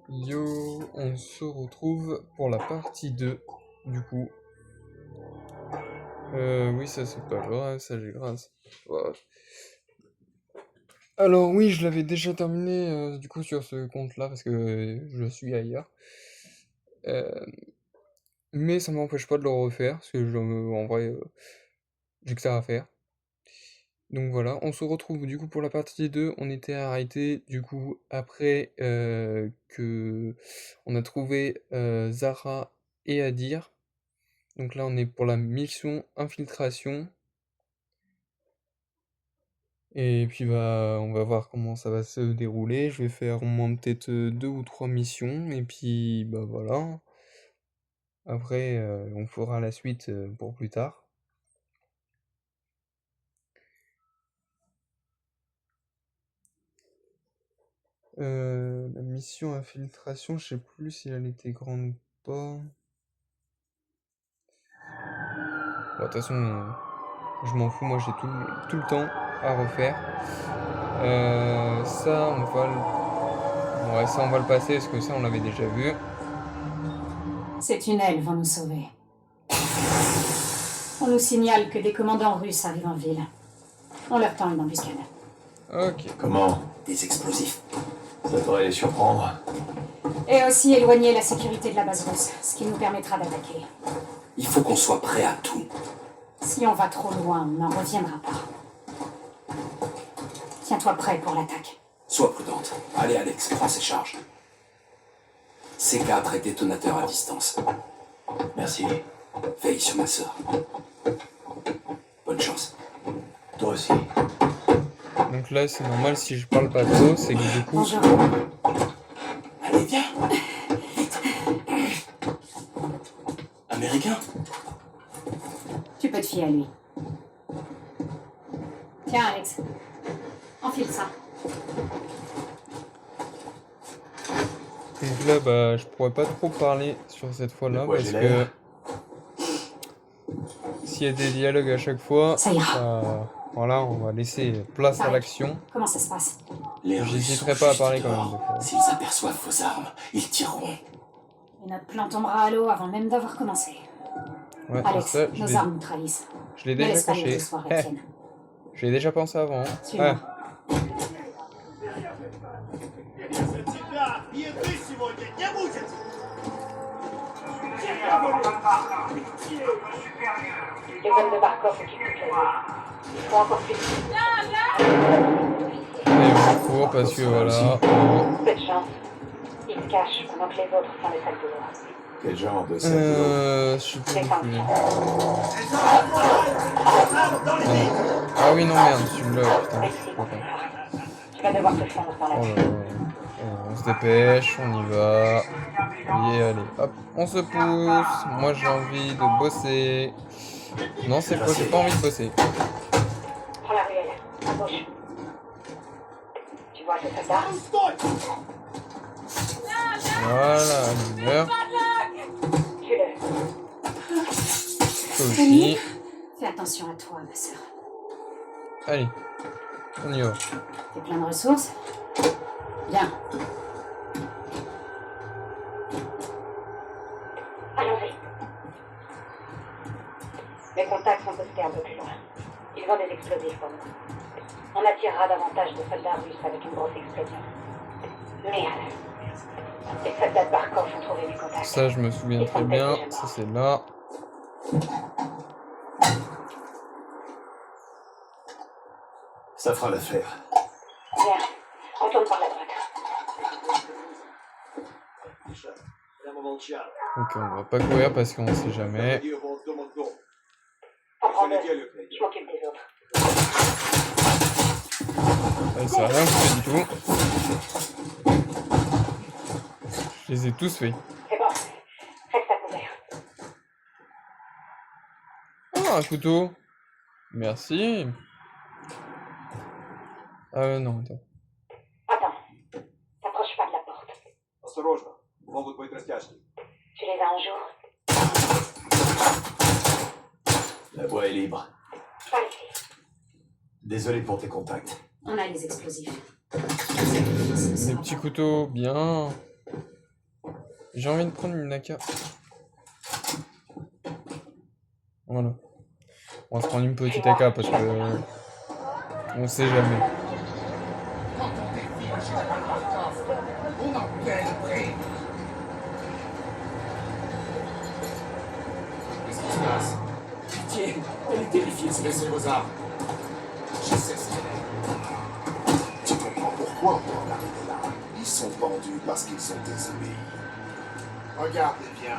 Yo, on se retrouve pour la partie 2, du coup. Oui, ça c'est pas grave, ça j'ai grâce. Ouais. Alors oui, je l'avais déjà terminé, du coup, sur ce compte-là, parce que je suis ailleurs. Euh, mais ça m'empêche pas de le refaire, parce que en vrai, j'ai que ça à faire. Donc voilà, on se retrouve du coup pour la partie 2. On était arrêté du coup après que on a trouvé Zara et Adir. Donc là on est pour la mission infiltration. Et puis bah on va voir comment ça va se dérouler. Je vais faire au moins peut-être 2 ou 3 missions. Et puis bah voilà. Après on fera la suite pour plus tard. La mission infiltration, je sais plus si elle était grande ou pas. Bon, de toute façon, je m'en fous, moi j'ai tout le temps à refaire. Ça, on va le... Ouais, ça, on va le passer parce que ça, on l'avait déjà vu. Ces tunnels vont nous sauver. On nous signale que des commandants russes arrivent en ville. On leur tend une embuscade. Ok. Comment? Des explosifs. Ça devrait les surprendre. Et aussi éloigner la sécurité de la base russe, ce qui nous permettra d'attaquer. Il faut qu'on soit prêt à tout. Si on va trop loin, on n'en reviendra pas. Tiens-toi prêt pour l'attaque. Sois prudente. Allez, Alex, prends ces charges. C4 est détonateur à distance. Merci. Veille sur ma sœur. Bonne chance. Toi aussi. Donc là, c'est normal si je parle pas trop, c'est que du coup... Bonjour. Allez, viens. Vite. Américain? Tu peux te fier à lui. Tiens, Alex. Enfile ça. Donc là, bah, je pourrais pas trop parler sur cette fois-là De quoi parce j'ai que... l'air S'il y a des dialogues à chaque fois, Ça ira. voilà, on va laisser place à l'action. Comment ça se passe? Les Russes J'hésiterai sont pas à juste parler quand même. dehors. Donc, S'ils aperçoivent vos armes, ils tireront. Et notre plan tombera à l'eau avant même d'avoir commencé. ouais, Alex, ça, nos armes nous trahissent. je l'ai Ne déjà laisse pas les caché. Russes voir la tienne. Je l'ai déjà pensé avant. Hein. Suis-moi. Тебя еды сегодня не будет! Les hommes de Barkov occupent toute la ville. Il faut encore plus Et on court parce que voilà. peu de chance. Ils se cachent pendant que les autres font le sale boulot. Quel genre de sac de l'eau? Je sais plus. C'est pas plus. Dans les vies! Ah oui, non, merde, celui-là, putain. Tu vas devoir te fondre dans la Oh ville. là là. On se dépêche, on y va. Et allez, hop, on se pousse. Moi, j'ai envie de bosser. Non, c'est quoi, j'ai pas envie de bosser. Prends la ruelle, à gauche. Tu vois ce soldat? Voilà, il meurt. Tue-le. Toi aussi. Fais attention à toi, ma sœur. Allez, on y va. T'es plein de ressources? Bien. Allons-y. Les contacts sont postés un peu plus loin. Ils ont des explosifs pour nous. On attirera davantage de soldats russes avec une grosse explosion. Merde. Les soldats de Barkov ont trouvé mes contacts. Ça, je me souviens très bien. Ça, c'est là. Ça fera l'affaire. Bien. Retourne par la droite. Ok, on va pas courir parce qu'on sait jamais. En prends deux. Je m'occupe des autres. Ça a rien fait du tout. Je les ai tous faits. C'est bon. Reste à couvert. Ah, un couteau. Merci. Non, attends. Attends. T'approches pas de la porte. Осторожно, могут быть растяжки. Tu les as en jour? La voie est libre. Pas ici. Désolé pour tes contacts. On a les explosifs. Des petits couteaux, bien. J'ai envie de prendre une AK. Voilà. On va se prendre une petite AK parce que... on sait jamais. Quand on défie le général Markov, on en paie le prix. Qu'est-ce qui se passe? Pitié, elle est terrifiée. Laissez vos armes. Je sais ce qu'elle est. Tu comprends pourquoi on en arrive là. Ils sont pendus parce qu'ils sont désobéis. Regardez bien.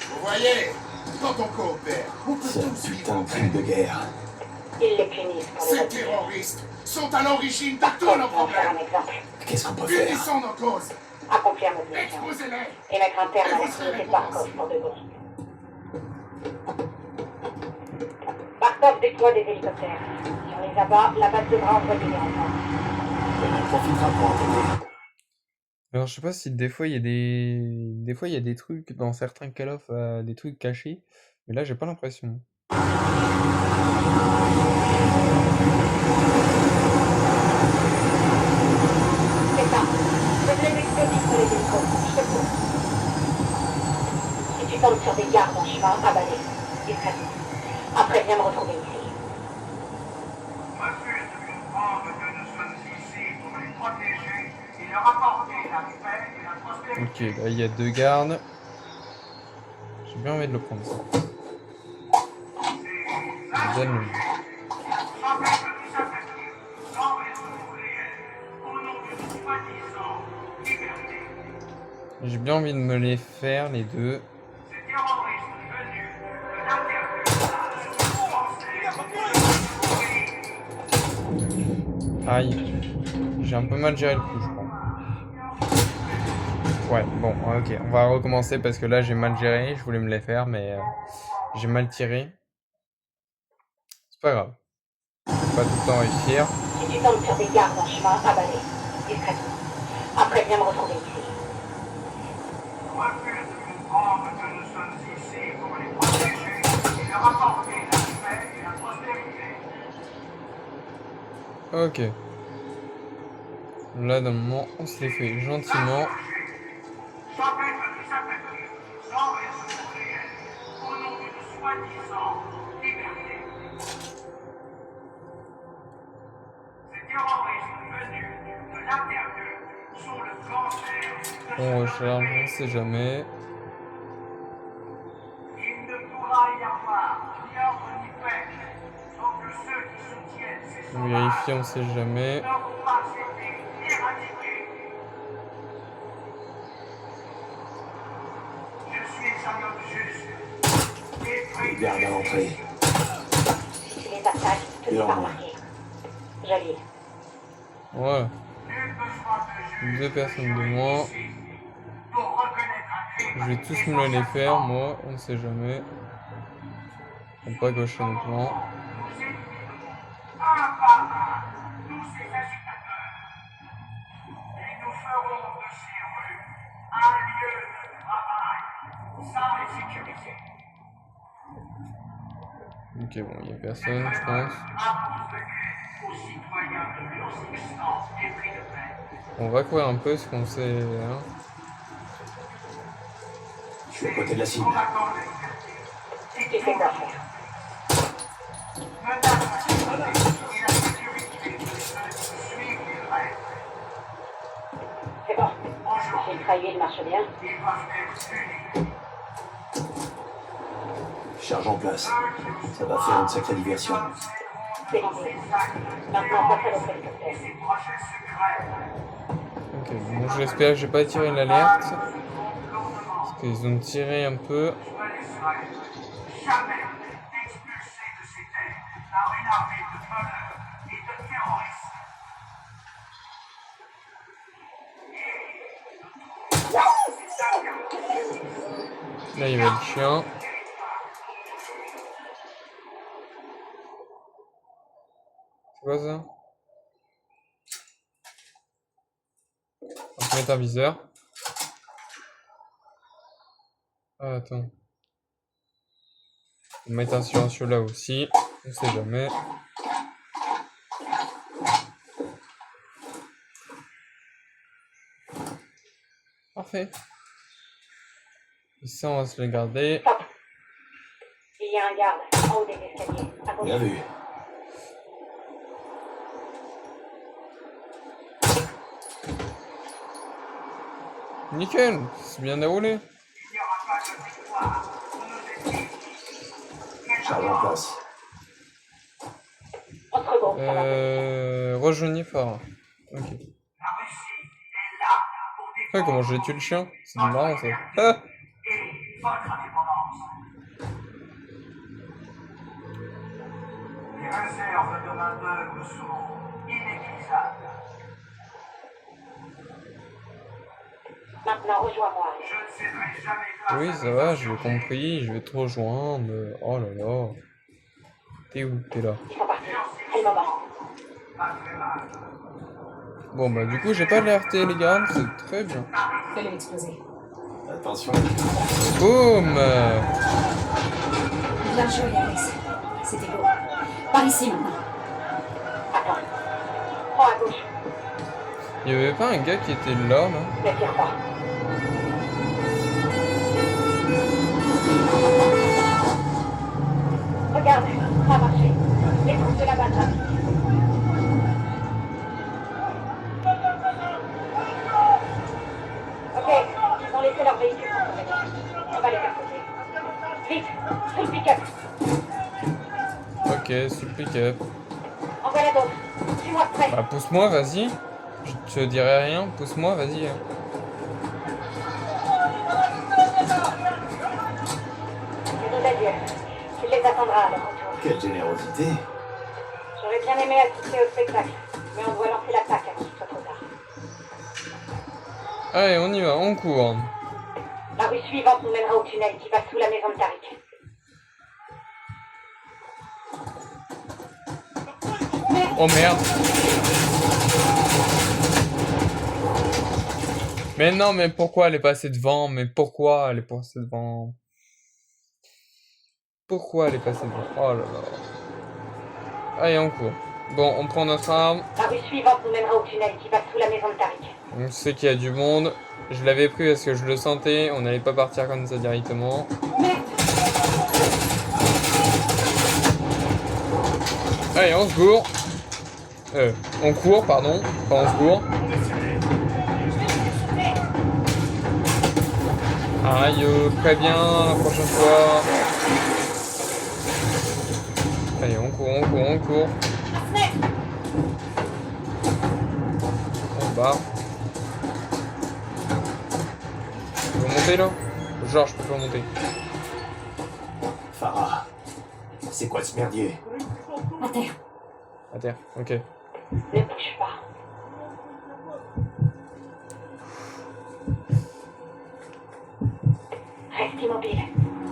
Vous voyez, quand on coopère, on peut C'est un tous putain vivre de crime de guerre. Ils les punissent pour les Ces autres. terroristes sont à l'origine de tous Ils nos vont faire un problèmes. exemple. Qu'est-ce qu'on peut faire? Punissons nos causes. Accomplir notre mission. Exposez-les. Et mettre un terme à l'activité de Barkov pour de bon. Barkov déploie des hélicoptères. Si on les abat, la base devra envoyer des renforts. On en profitera pour envoyer. Alors je sais pas si des fois il y a des fois il y a des trucs dans certains Call of, des trucs cachés, mais là j'ai pas l'impression. C'est ça. C'est les explosifs pour les hélicos. Je te cours. Si tu tombes sur des gardes en chemin, abat-les. Discrètement. Après, viens me retrouver ici. Refuse de comprendre que nous sommes ici pour les protéger et leur apporter la paix et la prospérité. Ok, là il y a 2 gardes. J'ai bien envie de le prendre ça. Donne-le. J'ai bien envie de me les faire les deux. Aïe. J'ai un peu mal géré le coup, je crois. Ouais, bon, ok. On va recommencer parce que là j'ai mal géré. Je voulais me les faire, mais j'ai mal tiré. C'est pas grave. Faut pas tout le temps réussir. Si tu tombes sur des gardes en chemin, abat-les. Discrètement. Après, viens me retrouver ici. Refuse de comprendre que nous sommes ici pour les protéger et leur apporter la paix et la prospérité. Ok. Là, dans le moment, on se les fait gentiment. Chapitre du Saint-Esprit, sans raison réelle, au nom d'une soi-disant liberté. Ces terroristes venus de l'intérieur sont le cancer de On recharge, on sait jamais. Il ne pourra y avoir ni ordre ni paix tant que ceux qui soutiennent ces On sauvages vérifie, on sait jamais. n'auront pas été éradiqués. Je suis un homme juste et Garde à l'entrée. Si tu les attaques, te fais pas remarquer. Joli. Voilà. nul besoin de juge 2 personnes de moins. pour reconnaître un crime. Je vais tous me les faire, moi. On sait jamais. On pas gaucher nos plans. Nous éliminerons un par un tous ces agitateurs. Et nous ferons de ces rues un lieu de travail sain et sécurisé. Ok, bon, il y a personne, je pense. Impose la guerre aux citoyens de leurs existences épris de paix. On va courir un peu, ce qu'on sait. Hein. Je suis à côté de la cible. Combattant la liberté. Tu sais quoi faire. Menace la sécurité et la sécurité de ceux qui suivent les règles. C'est bon. Aujourd'hui, J'ai trahi, il marche bien. ils doivent être punis. Charge en place. Ça va faire une sacrée diversion. C'est l'idée. Maintenant, passe à l'autre hélicoptère. Ces projets secrets. Ok, bon, j'espère que j'ai pas tiré l'alerte. Parce qu'ils ont tiré un peu. Je ne laisserai jamais expulser de ces terres par une armée de voleurs et de terroristes. Là, il y avait le chien. C'est quoi ça? On peut mettre un viseur. Ah, attends. On va mettre un silencieux là aussi. On sait jamais. Parfait. Et ça, on va se les garder. Stop. Il y a un garde en haut des escaliers. À gauche. Bien vu. Nickel, c'est bien déroulé. Charge en place. On se regroupe, ça va. Rejoignez Farah. Ok. Ouais, comment j'ai tué le chien? C'est du marrant ça. Ah, Et votre indépendance. Les réserves de main-d'œuvre sont inépuisables. Maintenant, rejoins-moi. Je ne céderai jamais place oui, à ça mes va, j'ai insurgés. compris, je vais te rejoindre. Oh là là. T'es où? T'es là. Ils sont partis. C'est le moment. Pas très mal. Bon bah du coup j'ai pas alerté les gardes, c'est très bien. Fais-le exploser. Attention. Boum. Bien joué, Alice. C'était beau. Par ici maintenant. Attends. Prends à gauche. Il y avait pas un gars qui était là, là? Ne tire pas. Regarde, ça a marché. Les troupes de la batterie. Ok, ils ont laissé leur véhicule pour tomber. On va les faire sauter. Vite, sous le pick-up. Ok, sous le pick-up. En voilà d'autres. Suis-moi de près. Bah pousse-moi, vas-y. Je te dirai rien, pousse-moi, vas-y. Hein. C'est nos adieux. Tu les attendras à leur retour. Quelle générosité. J'aurais bien aimé assister au spectacle, mais on doit lancer l'attaque avant qu'il soit trop tard. Allez, on y va, on court. La rue suivante nous mènera au tunnel qui va sous la maison de Tariq. Oh merde. Mais non, mais pourquoi elle est passée devant? Mais pourquoi elle est passée devant? Pourquoi elle est passée devant? Oh là là. Allez, on court. Bon, on prend notre arme. La rue suivante nous mènera au tunnel qui va sous la maison de Tariq. On sait qu'il y a du monde. Je l'avais pris parce que je le sentais. On n'allait pas partir comme ça directement. Allez, on se court. On court, pardon. Enfin, on se court. Aïe, préviens la prochaine fois. Allez, on court, on court, on court. On se barre. Je peux monter là? Genre, je peux pas monter. Farah. C'est quoi ce merdier? À terre. À terre, ok. Ne bouge pas. Reste immobile.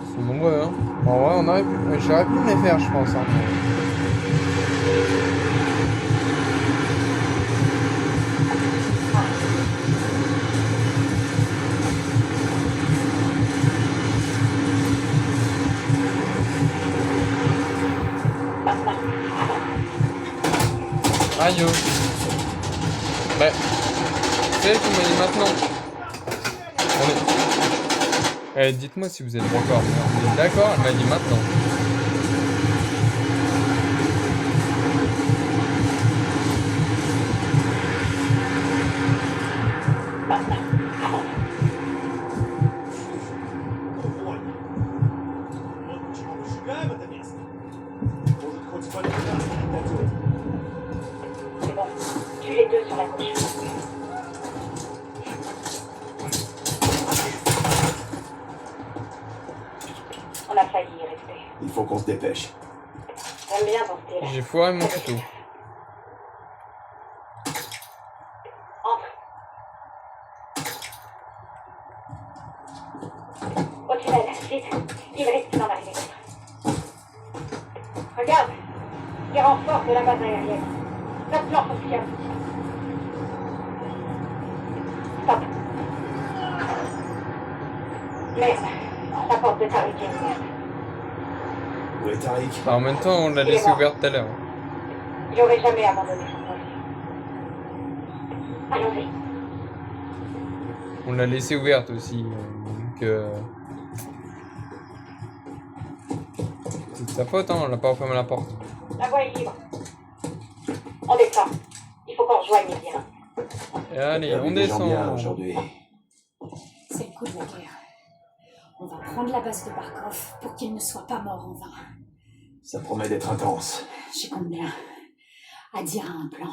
Ils sont nombreux, hein. En vrai, j'aurais pu me les faire, je pense. Hein. Aïe. Bah, c'est elle qui m'a dit maintenant. Dites-moi si vous êtes d'accord. On est d'accord, elle m'a dit maintenant. C'est bon. Tue les deux sur la gauche. On a failli y rester. Il faut qu'on se dépêche. J'aime bien ton style. J'ai foiré mon couteau. Entre. Au tunnel, vite. Il risque d'en arriver d'autres. Regarde. Les renforts de la base aérienne. Notre plan fonctionne. Stop. Merde. La porte de Tariq est ouverte. Où est Tariq? Bah, en même temps, on l'a laissé ouverte tout à l'heure. Il aurait jamais abandonné son poste. Allons-y. On l'a laissée ouverte aussi, donc c'est de sa faute, hein, on l'a pas refermé la porte. La voie est libre. On descend. Il faut qu'on rejoigne les biens. Et allez, T'as vu on des gens bien descend. aujourd'hui. C'est le coup de la guerre. On va prendre la base de Barkov pour qu'il ne soit pas mort en vain. Ça promet d'être intense. J'y compte bien. Adir a un plan.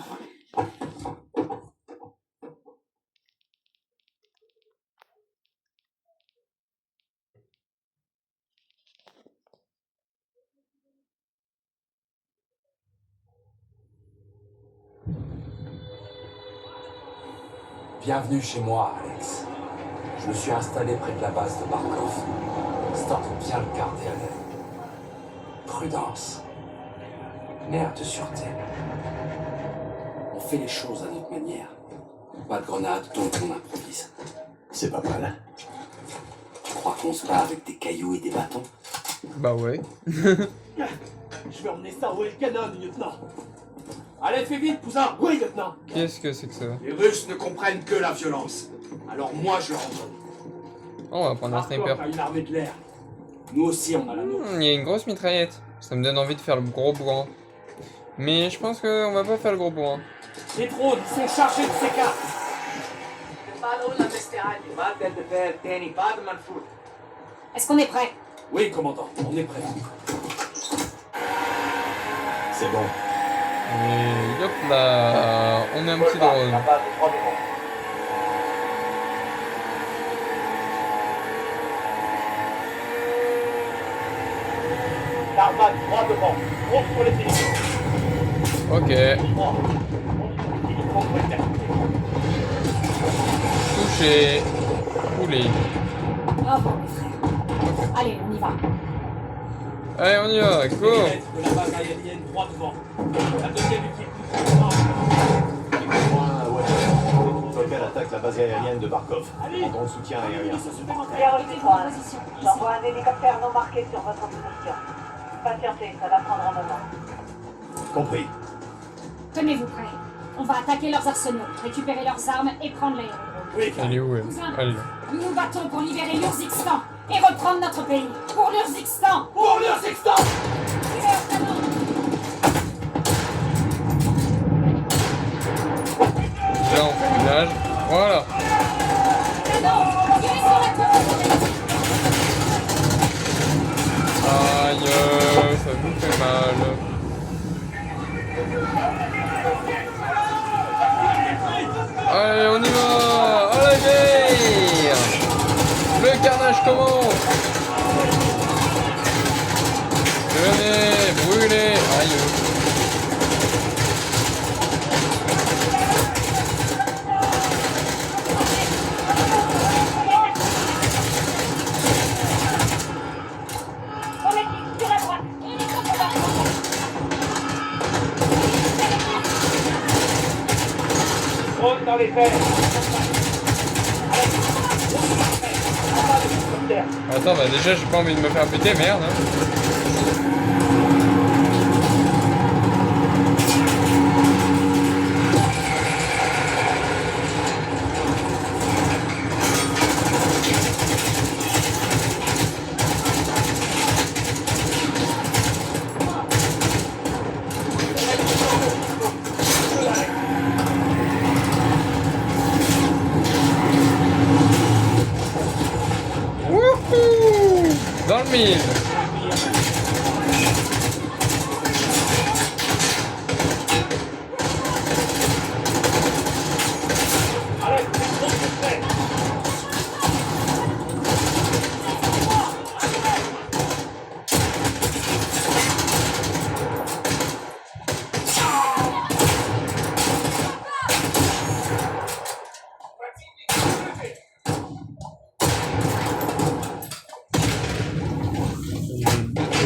Bienvenue chez moi, Alex. Je me suis installé près de la base de Barkov, histoire de bien le garder à l'œil. Prudence. Nerf de sûreté. On fait les choses à notre manière. Pas de grenade, donc on improvise. C'est pas mal. Tu crois qu'on se bat avec des cailloux et des bâtons? Bah ouais. Je vais emmener ça au Elkanon, lieutenant. Allez, fais vite, cousin. Oui, lieutenant. Qu'est-ce que c'est que ça? Les Russes ne comprennent que la violence. Alors moi, je leur en donne. Oh, on va prendre un sniper. Barkov a une armée de l'air. Nous aussi, on a la nôtre. Il y a une grosse mitraillette. Ça me donne envie de faire le gros bourrin. Mais je pense qu'on va pas faire le gros bourrin. Les drones sont chargés de ces cartes. Est-ce qu'on est prêt? Oui, commandant, on est prêt. C'est bon. Et hop là, on est un petit drone. L'armade droit devant. Gros sur les téléphons. Ok, Droit. Contre le terre. touché. Coulé. Bravo, mes frères. Allez, on y va. Allez, on y va, go. Périmètre de la base aérienne droit devant. La deuxième équipe nous prend. Point, ouais. Local attaque la base aérienne de Barkov. Prendrons le soutien aérien. Bien reçu, Juan. J'envoie un hélicoptère non marqué sur votre position. Patientez, ça va prendre un moment. Compris. Tenez-vous prêts. On va attaquer leurs arsenaux, récupérer leurs armes et prendre l'aérodrome. Oui, Elle est où, elle? Elle est là. Nous nous battons pour libérer l'Urzikistan et reprendre notre pays. Pour l'Urzikistan. pour l'Urzikistan. Là, on fait le village. Voilà. Aïe, ça nous fait mal. Allez, on y va. À la guerre. Le carnage commence. Venez, brûlez. Aïe. On est sur la droite. Drone dans les airs. Attends, bah déjà, j'ai pas envie de me faire péter, merde. Hein. Wouhou! Dans le mille.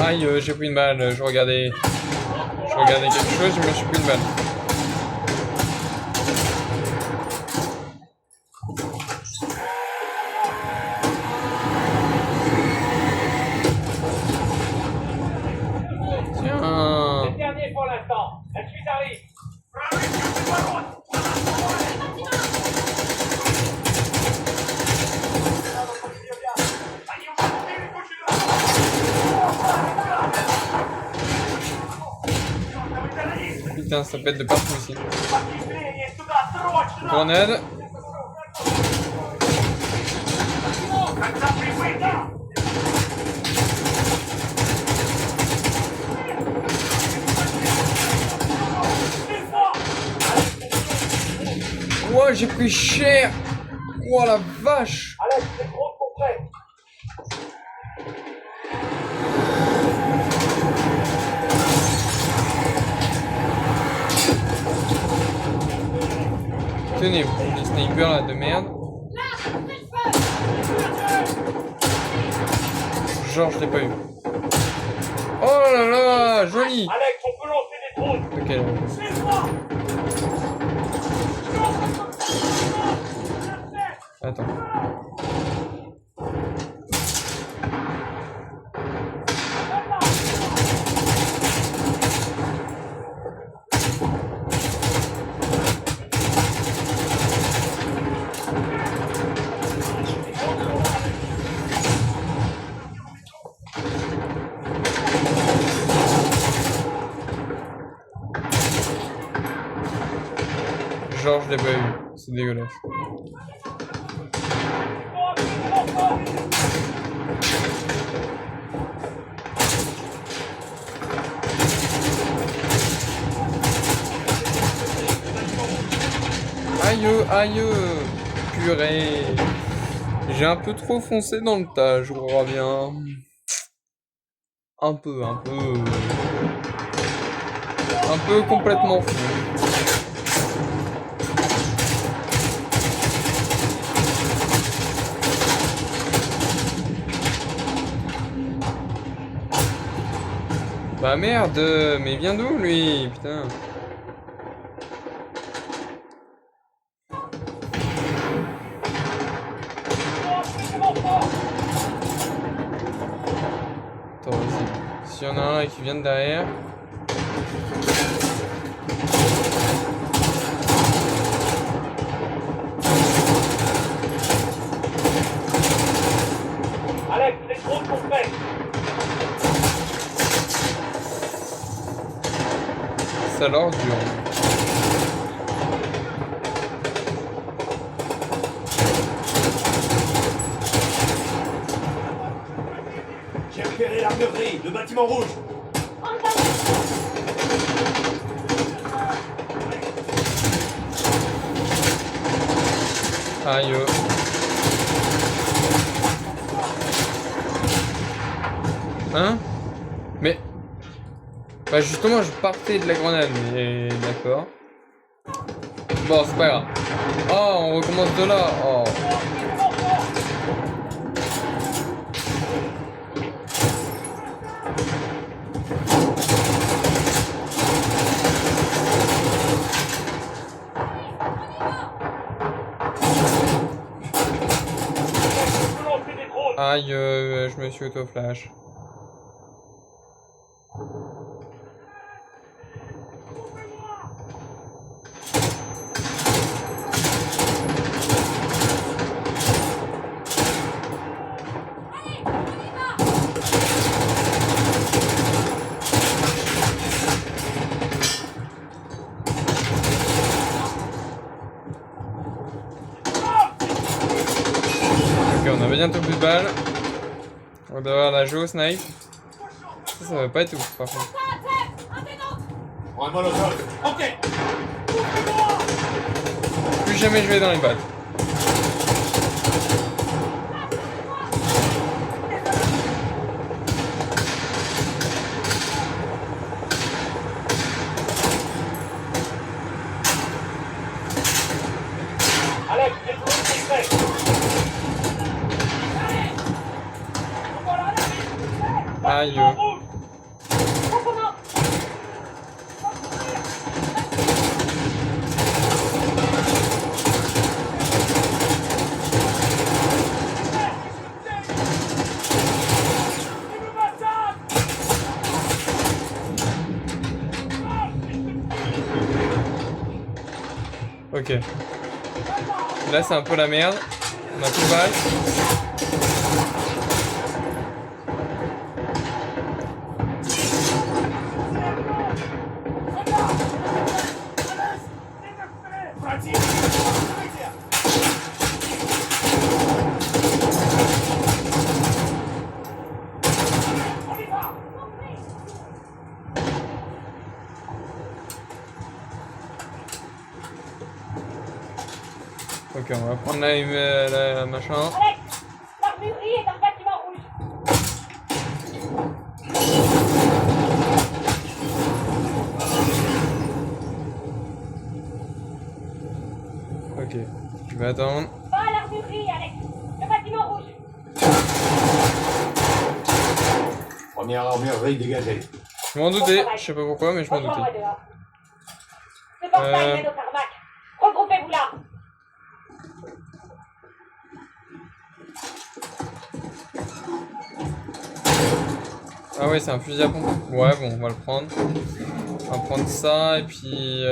Aïe, j'ai pris une balle, je regardais quelque chose, je me suis pris une balle. Tiens. Dernier pour l'instant. La suite arrive. Putain, ça pète de partout ici. Grenade. Ouah, j'ai pris cher. Ouah, la vache. Alex, c'est trop près. Tenez, les snipers là de merde. Genre, je l'ai pas eu. Oh là là, joli. Alex, on peut lancer des drones. Ok. Attends. Genre, je l'ai pas eu. C'est dégueulasse. Aïe, aïe, purée. J'ai un peu trop foncé dans le tas, je crois bien. Un peu complètement fou. Bah merde, mais vient d'où lui, putain. Attends, vas-y. S'il y en a un qui vient de derrière. Alex, les drones sont prêts. Ça leur dure. J'ai repéré l'armurerie, le bâtiment rouge. Aïe. Hein? Mais... Bah justement, je partais de la grenade, mais d'accord. Bon, c'est pas grave. Oh, on recommence de là. Oh. Aïe, je me suis auto-flash. Ok, on a bientôt plus de balles. On va devoir la jouer au snipe. Ça va pas être ouf par contre. Prends un molotov. Ok. Plus jamais je vais dans les balles. Alex, les drones sont prêts. Aïe. Ok. Là c'est un peu la merde. On a plus de balles. Ok, on va prendre la machin. Alex, l'armurerie est dans le bâtiment rouge. Ok, je vais attendre. Va à l'armurerie, Alex. Le bâtiment rouge. Première armurerie dégagée. Je m'en doutais, je sais pas pourquoi, mais je m'en doutais. Rejoins-moi dehors. Ce portail mène au tarmac. Regroupez-vous là. Ah ouais, c'est un fusil à pompe. Ouais, bon, on va le prendre. On va prendre ça, et puis...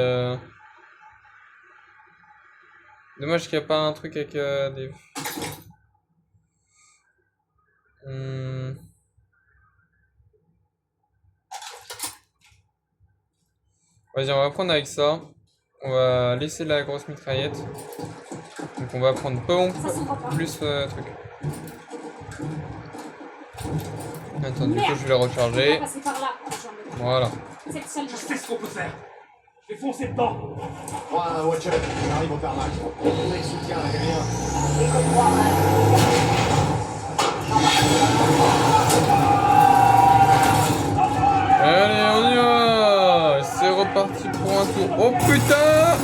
Dommage qu'il n'y a pas un truc avec des... Vas-y, on va prendre avec ça. On va laisser la grosse mitraillette. Donc on va prendre pompe plus truc. Attends, du coup je vais le On va recharger. passer par là pour rejoindre le truc. Voilà. C'est le seul Je moyen. sais ce qu'on peut faire. Je vais foncer dedans. Prends un Watcher, j'arrive au tarmac. Mec, soutien, rien. Allez, on y va. C'est reparti pour un tour. Oh putain!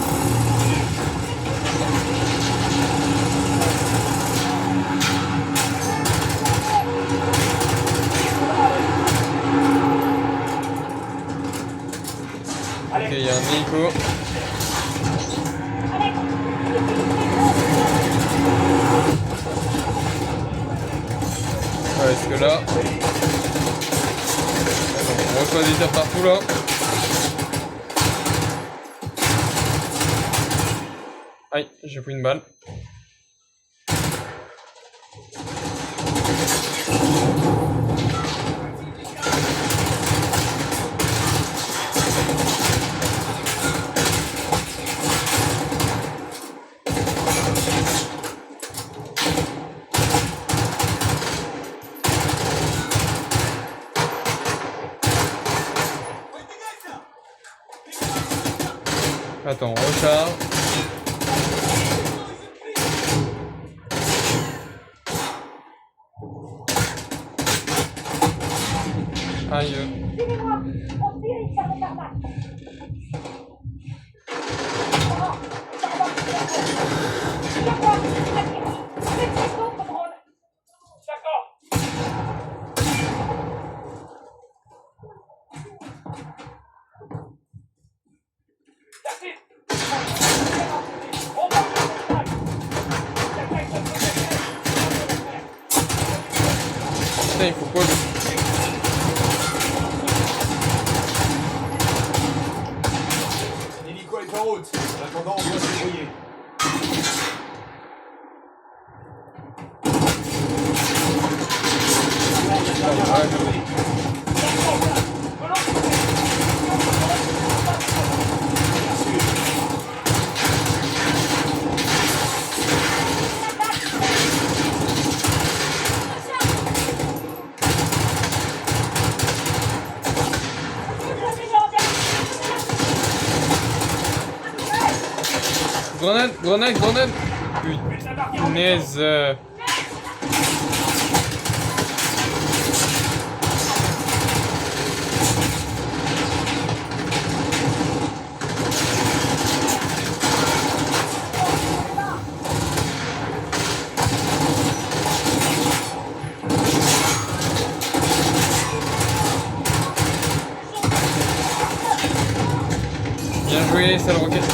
Ok, il y a un hélico. Ouais, est-ce que là... On reçoit des tirs partout là. Aïe, j'ai pris une balle. Attends, on recharge. Aïe. Suivez-moi. On se dirige vers le tarmac. Putain, il faut quoi? L'hélico est en route. En attendant, on doit se débrouiller. Grenade, grenade, grenade. Punaise. Bien joué, sale roquette.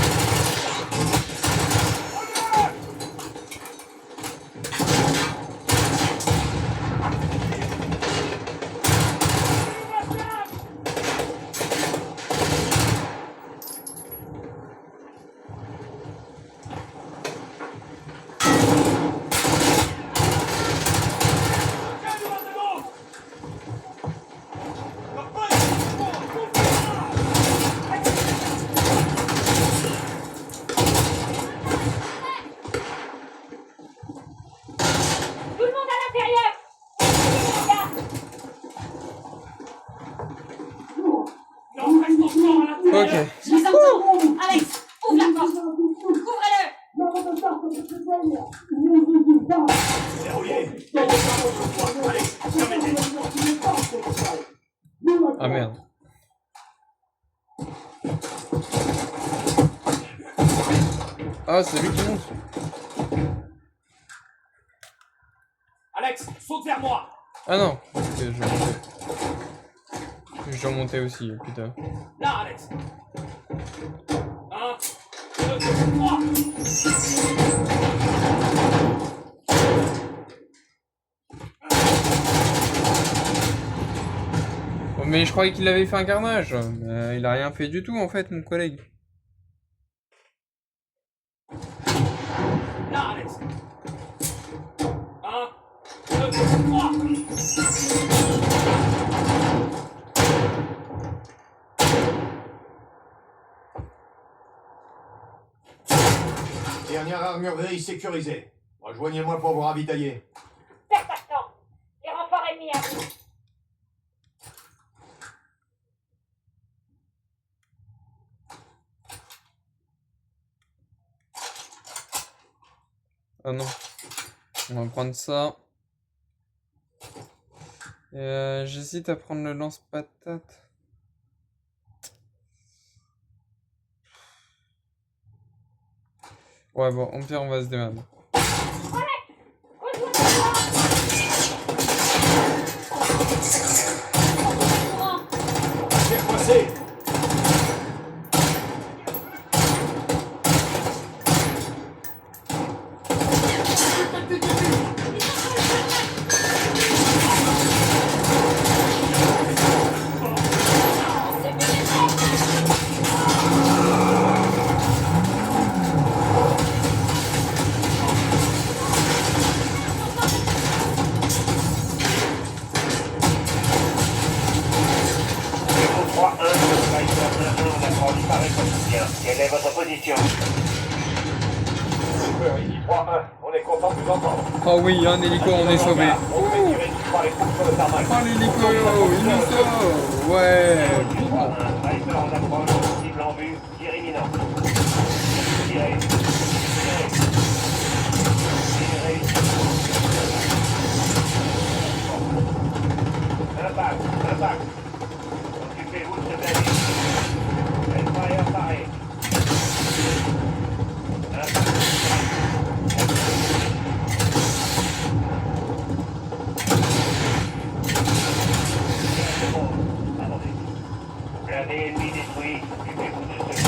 Couvrez-le! Verrouillé. Allez, fermez-les. Ah merde. Ah, c'est lui qui monte. Alex, saute vers moi. Ah non. Ok, je vais monter. Je dois monter aussi, putain. Là, Alex. 1, 2, 3. Oh, mais je croyais qu'il avait fait un carnage. Il a rien fait du tout en fait, mon collègue. Là, Alex. 1, 2, 3. Dernière armurerie sécurisée. Rejoignez-moi pour vous ravitailler. Faites pas de temps. Les renforts ennemis arrivent. Ah non. On va prendre ça. J'hésite à prendre le lance-patate. Ouais, bon, au pire, on va se démerder. C'est coincé. Quelle est votre position? Ici 3-1, on est content de vous entendre. Oh oui, un hélico, on est sauvé. On fait tirer tout par les troupes sur le tarmac. Oh l'hélico, il nous sauve. Ouais. Sniper en approche, cible en vue, tir imminent. Tirez. Tirez. Impact. Occupez-vous de ce navire. Hellfire paré. Blindé ennemi détruit, occupez-vous de ce.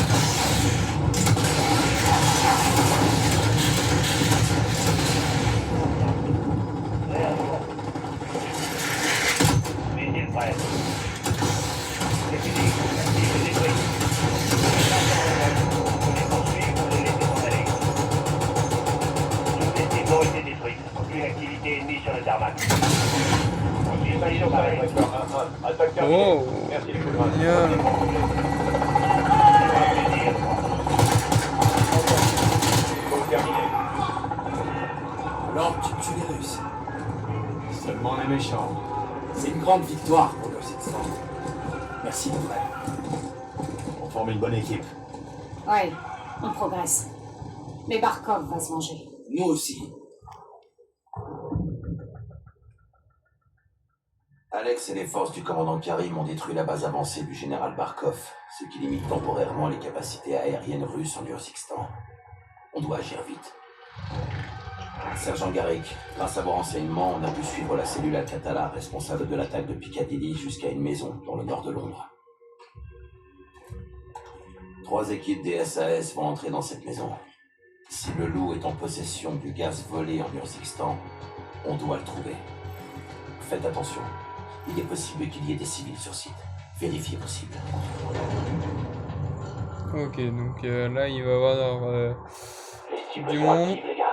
Missile prêt. C'est fini, la cible est détruite. Vous les poursuivez, vous les laissez s'en aller. Toutes les cibles ont été détruites. Aucune activité ennemie sur le tarmac. Poursuivez balisons parés. Attaque terminée. Oh. Merci les coups de main. Bien. Alors, tu les Russes. Seulement les méchants. C'est une grande victoire pour le Sextant. Merci, mon frère. On forme une bonne équipe. Ouais, on progresse. Mais Barkov va se venger. Nous aussi. Alex et les forces du commandant Karim ont détruit la base avancée du général Barkov, ce qui limite temporairement les capacités aériennes russes en Urzikstan. On doit agir vite. Sergent Garrick, grâce à vos renseignements, on a pu suivre la cellule Al-Qatala responsable de l'attaque de Piccadilly jusqu'à une maison dans le nord de Londres. 3 équipes des SAS vont entrer dans cette maison. Si le loup est en possession du gaz volé en Urzikstan, on doit le trouver. Faites attention. Il est possible qu'il y ait des civils sur site. Vérifiez possible. Ok, donc là, il va y avoir Les cibles du sont monde. actives, les gars.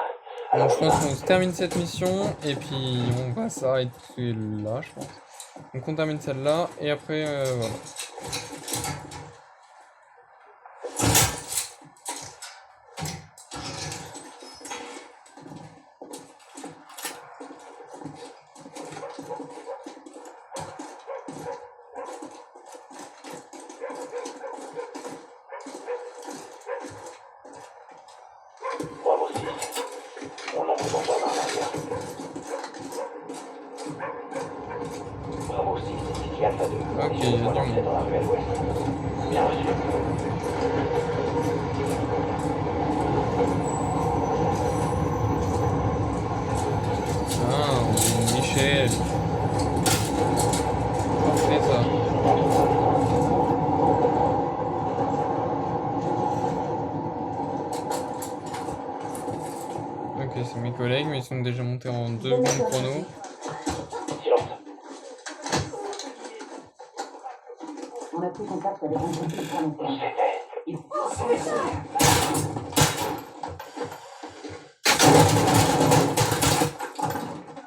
Donc je pense qu'on se termine cette mission et puis on va s'arrêter là, je pense. Donc on termine celle-là et après voilà. bonsoir dans l'arrière. Bravo 6, c'est ici Alpha 2. Ok, il y a du monde. C'est dans la ruelle ouest. Bien reçu. Ah, Michel. Parfait ça. Ok, c'est mes collègues, mais ils sont déjà montés en 2 secondes chrono. Silence. On a pris contact avec un groupe On s'est fait.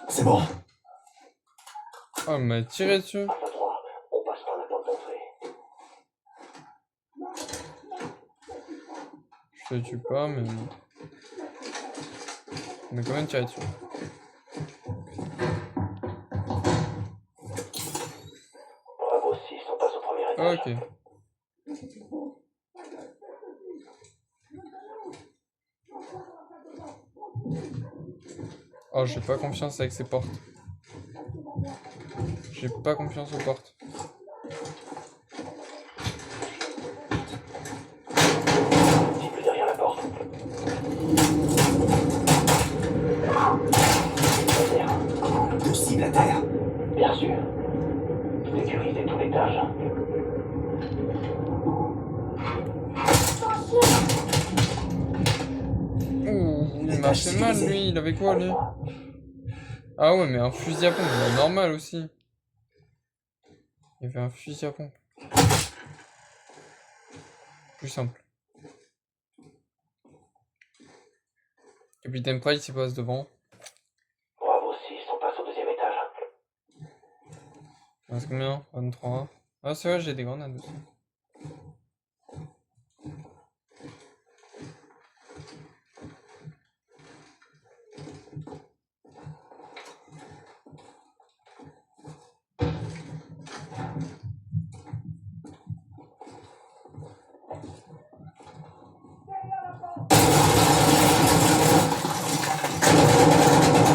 C'est bon. Oh, elle m'a tiré dessus. Alpha 3, on passe par la porte d'entrée. Je te tue pas, mais... On m'a quand même tiré dessus. Bravo 6, on passe au premier étage. Ok. Oh, j'ai pas confiance avec ces portes. J'ai pas confiance aux portes. Cible derrière la porte. Deux cibles à terre. Bien sûr. Sécuriser tout l'étage. Ouh, il m'a fait mal lui, il avait quoi lui? Ah ouais, mais un fusil à pompe, c'est normal aussi. Il y avait un fusil à pompe. Plus simple. Capitaine Price il passe devant. Bravo 6, on passe au deuxième étage. Il reste combien? 23. Ah c'est vrai, j'ai des grenades aussi.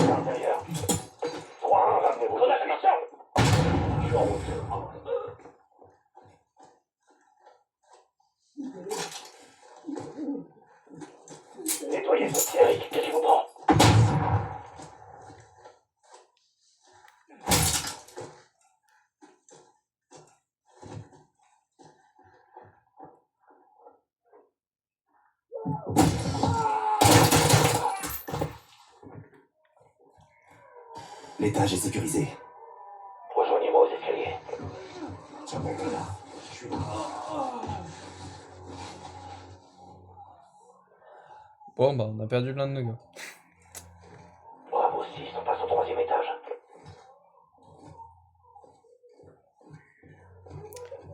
L'intérieur. 3-1, ramenez-vous. Grenade à mission. Je suis en route. Nettoyez ce petit Eric, qu'est-ce qui vous prend? L'étage est sécurisé. Rejoignez-moi aux escaliers. Tiens bon, là. Je suis là. Bon bah on a perdu l'un de nos gars. Bravo 6, on passe au troisième étage.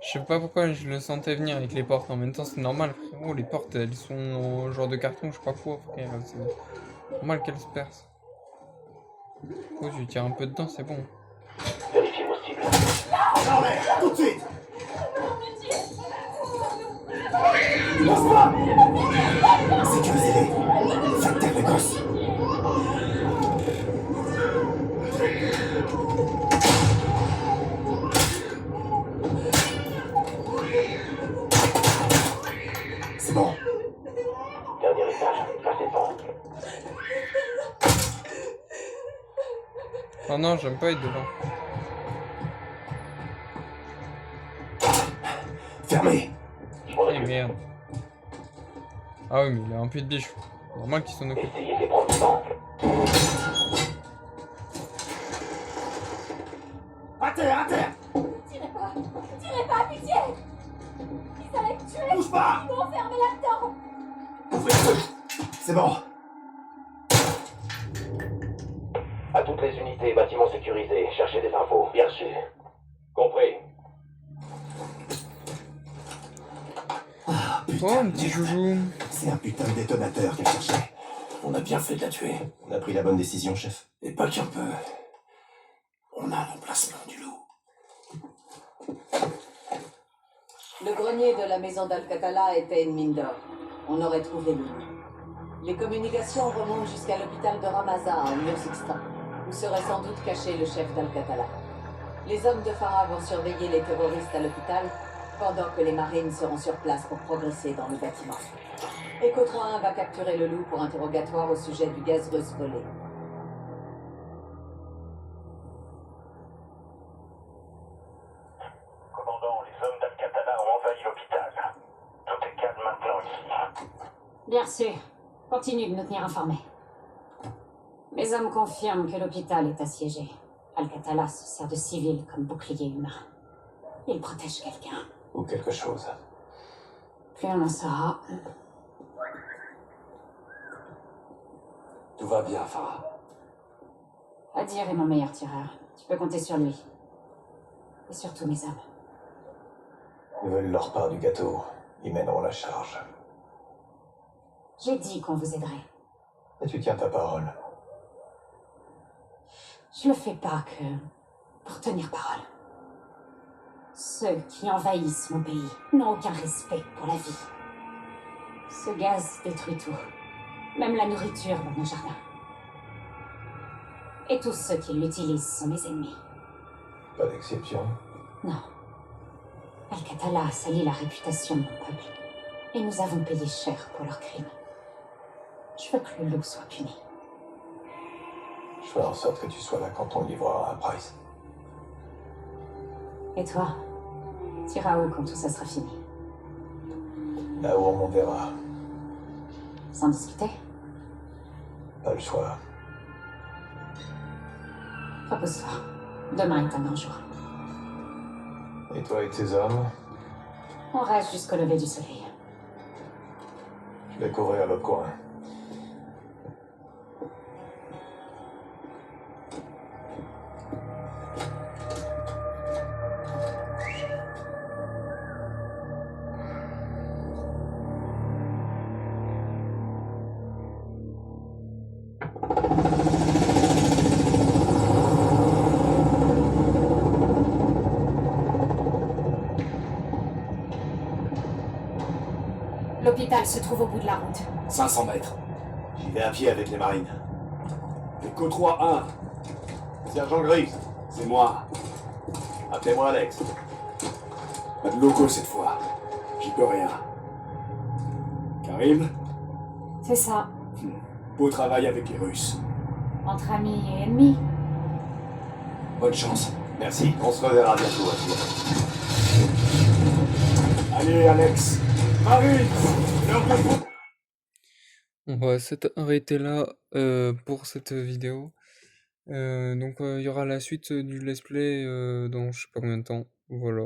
Je sais pas pourquoi je le sentais venir avec les portes. En même temps c'est normal frérot, les portes elles sont en genre de carton, je sais pas quoi. Frère, c'est normal qu'elles se percent. Oh tu tires un peu dedans, c'est bon. Vérifiez vos cibles. Non mais, tout de suite. Sécurisez-les. Faites taire les gosses. C'est bon. Dernier étage, passez devant. Oh non, j'aime pas être devant. Fermez. Eh merde. Ah oui mais il a un peu de biche. Normal qu'il s'en occupe. Essayez de les prendre devant. À terre, à terre. Tirez pas, pitié! Ils allaient me tuer! Bouge pas. Ils m'ont enfermé là-dedans! Ouvrez-le. C'est bon. À toutes les unités, bâtiments sécurisés, cherchez des infos. Bien sûr. Compris. Oh un petit joujou. C'est un putain de détonateur qu'elle cherchait. On a bien fait de la tuer. On a pris la bonne décision, chef. Et pas qu'un peu. On a l'emplacement du loup. Le grenier de la maison d'Alcatala était une mine d'or. On aurait trouvé le loup. Les communications remontent jusqu'à l'hôpital de Ramazan, en Nursixtan, où serait sans doute caché le chef d'Al-Qatala. Les hommes de Farah vont surveiller les terroristes à l'hôpital, pendant que les marines seront sur place pour progresser dans le bâtiment. Echo 3-1 va capturer le loup pour interrogatoire au sujet du gaz russe volé. Commandant, les hommes d'Al-Qatala ont envahi l'hôpital. Tout est calme maintenant ici. Bien sûr. Continue de nous tenir informés. Mes hommes confirment que l'hôpital est assiégé. Al-Qatala se sert de civils comme bouclier humain. Il protège quelqu'un. Ou quelque chose. Plus on en saura. Tout va bien, Farah. Adir est mon meilleur tireur. Tu peux compter sur lui. Et surtout mes hommes. Ils veulent leur part du gâteau. Ils mèneront la charge. J'ai dit qu'on vous aiderait. Et tu tiens ta parole. Je le fais pas que pour tenir parole. Ceux qui envahissent mon pays n'ont aucun respect pour la vie. Ce gaz détruit tout. Même la nourriture dans nos jardins. Et tous ceux qui l'utilisent sont mes ennemis. Pas d'exception. Non. Al-Qatala a sali la réputation de mon peuple. Et nous avons payé cher pour leurs crimes. Je veux que le loup soit puni. Je ferai en sorte que tu sois là quand on livrera à Price. Et toi, t'iras où quand tout ça sera fini? Là où on m'en verra. Sans discuter? Pas le choix. Repose-toi. Demain est un grand jour. Et toi et tes hommes? On reste jusqu'au lever du soleil. Je vais couvrir le coin. L'hôpital se trouve au bout de la route. 500 mètres. J'y vais à pied avec les marines. Echo 3-1, Sergent Grise, c'est moi. appelez-moi Alex. Pas de loco cette fois. J'y peux rien. Karim, C'est ça. beau travail avec les Russes. Entre amis et ennemis. Bonne chance. Merci, on se reverra bientôt, Asir. Allez, Alex. Karim, l'heure de... On va s'arrêter là pour cette vidéo. Donc il y aura la suite du let's play dans je sais pas combien de temps. Voilà.